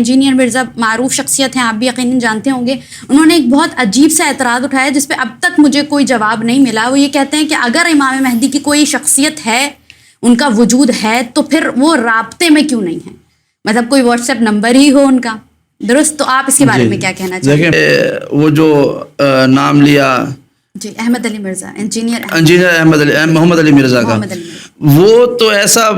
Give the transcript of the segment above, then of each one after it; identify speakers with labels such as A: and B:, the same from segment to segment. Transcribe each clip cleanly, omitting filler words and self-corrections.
A: Engineer Mirza معروف شخصیت ہیں, آپ بھی یقیناً جانتے ہوں گے. انہوں نے ایک بہت عجیب سا اعتراض اٹھایا جس پہ اب تک مجھے کوئی جواب نہیں ملا. وہ یہ کہتے ہیں کہ اگر امام مہدی کی کوئی شخصیت ہے, ان کا وجود ہے, تو پھر وہ رابطے میں کیوں نہیں ہے؟ مطلب کوئی واٹس ایپ نمبر ہی ہو ان کا, درست؟ تو آپ اس کے بارے میں کیا کہنا چاہیں گے؟
B: دیکھیں وہ جو نام لیا
A: جی احمد علی مرزا, انجینئر
B: محمد علی مرزا کا, وہ تو ایسا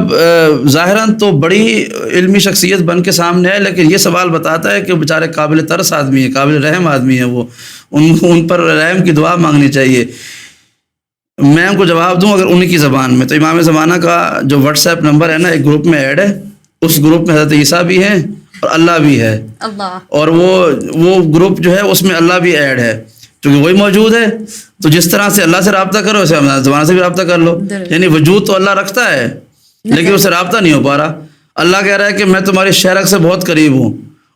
B: ظاہراً تو بڑی علمی شخصیت بن کے سامنے ہے, لیکن یہ سوال بتاتا ہے کہ بیچارے قابل ترس آدمی ہے, قابل رحم آدمی ہے, وہ ان پر رحم کی دعا مانگنی چاہیے. میں ان کو جواب دوں اگر انہی کی زبان میں, تو امام زمانہ کا جو واٹس ایپ نمبر ہے نا, ایک گروپ میں ایڈ ہے, اس گروپ میں حضرت عیسیٰ بھی ہیں اور اللہ بھی ہے, اور وہ گروپ جو ہے اس میں اللہ بھی ایڈ ہے, چونکہ وہی موجود ہے. تو جس طرح سے اللہ سے رابطہ کرو اسے زمانہ سے بھی رابطہ کر لو. یعنی وجود تو اللہ رکھتا ہے لیکن اس سے رابطہ نہیں ہو پا رہا. اللہ کہہ رہا ہے کہ میں تمہاری شہرک سے بہت قریب ہوں,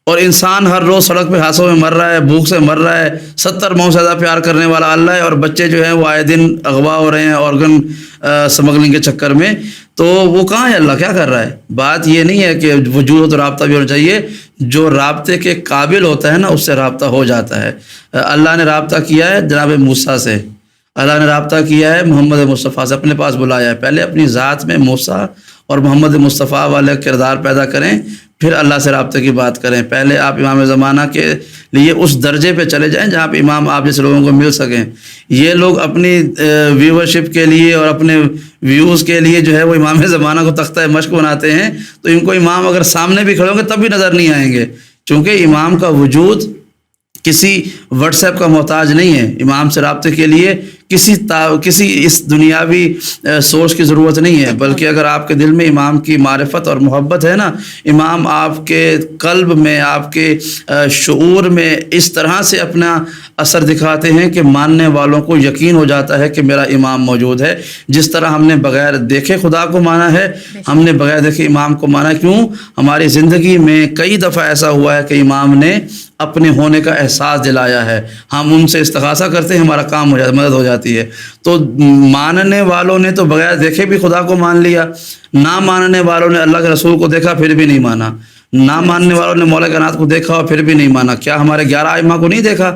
B: اور انسان ہر روز سڑک پہ حادثوں میں مر رہا ہے, بھوک سے مر رہا ہے. 70 ماہ سے زیادہ پیار کرنے والا اللہ ہے, اور بچے جو ہیں وہ آئے دن اغوا ہو رہے ہیں آرگن سمگلنگ کے چکر میں. تو وہ کہاں ہے اللہ, کیا کر رہا ہے؟ بات یہ نہیں ہے کہ وجود ہو تو رابطہ بھی ہونا چاہیے. جو رابطے کے قابل ہوتا ہے نا, اس سے رابطہ ہو جاتا ہے. اللہ نے رابطہ کیا ہے جناب موسیٰ سے, اللہ نے رابطہ کیا ہے محمد مصطفیٰ سے, اپنے پاس بلایا ہے. پہلے اپنی ذات میں موسیٰ اور محمد مصطفیٰ والے کردار پیدا کریں, پھر اللہ سے رابطے کی بات کریں. پہلے آپ امام زمانہ کے لیے اس درجے پہ چلے جائیں جہاں پہ امام آپ جیسے لوگوں کو مل سکیں. یہ لوگ اپنی ویورشپ کے لیے اور اپنے ویوز کے لیے جو ہے وہ امام زمانہ کو تختہ مشق بناتے ہیں, تو ان کو امام اگر سامنے بھی کھڑے ہوں گے تب بھی نظر نہیں آئیں گے, چونکہ امام کا وجود کسی واٹس ایپ کا محتاج نہیں ہے. امام سے رابطے کے لیے کسی اس دنیاوی سوچ کی ضرورت نہیں ہے, بلکہ اگر آپ کے دل میں امام کی معرفت اور محبت ہے نا, امام آپ کے قلب میں, آپ کے شعور میں اس طرح سے اپنا اثر دکھاتے ہیں کہ ماننے والوں کو یقین ہو جاتا ہے کہ میرا امام موجود ہے. جس طرح ہم نے بغیر دیکھے خدا کو مانا ہے, ہم نے بغیر دیکھے امام کو مانا. کیوں؟ ہماری زندگی میں کئی دفعہ ایسا ہوا ہے کہ امام نے اپنے ہونے کا احساس دلایا ہے, ہم ان سے استغاثہ کرتے ہیں, ہمارا کام ہو جاتا ہے, مدد ہو جاتی ہے. تو ماننے والوں نے تو بغیر دیکھے بھی خدا کو مان لیا, نہ ماننے والوں نے اللہ کے رسول کو دیکھا پھر بھی نہیں مانا, نہ ماننے والوں نے مولا کائنات کو دیکھا اور پھر بھی نہیں مانا. کیا ہمارے 11 ائمہ کو نہیں دیکھا؟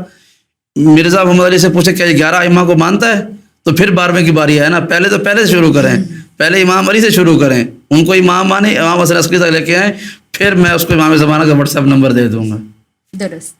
B: مرزا محمد علی سے پوچھے کیا 11 ائمہ کو مانتا ہے؟ تو پھر 12ویں کی باری ہے نا, پہلے سے شروع کریں, پہلے امام علی سے شروع کریں, ان کو امام مانے, امام حسن عسکری تک لے کے آئیں, پھر میں اس کو امام زمانہ کا واٹس ایپ نمبر دے دوں گا.
A: درست.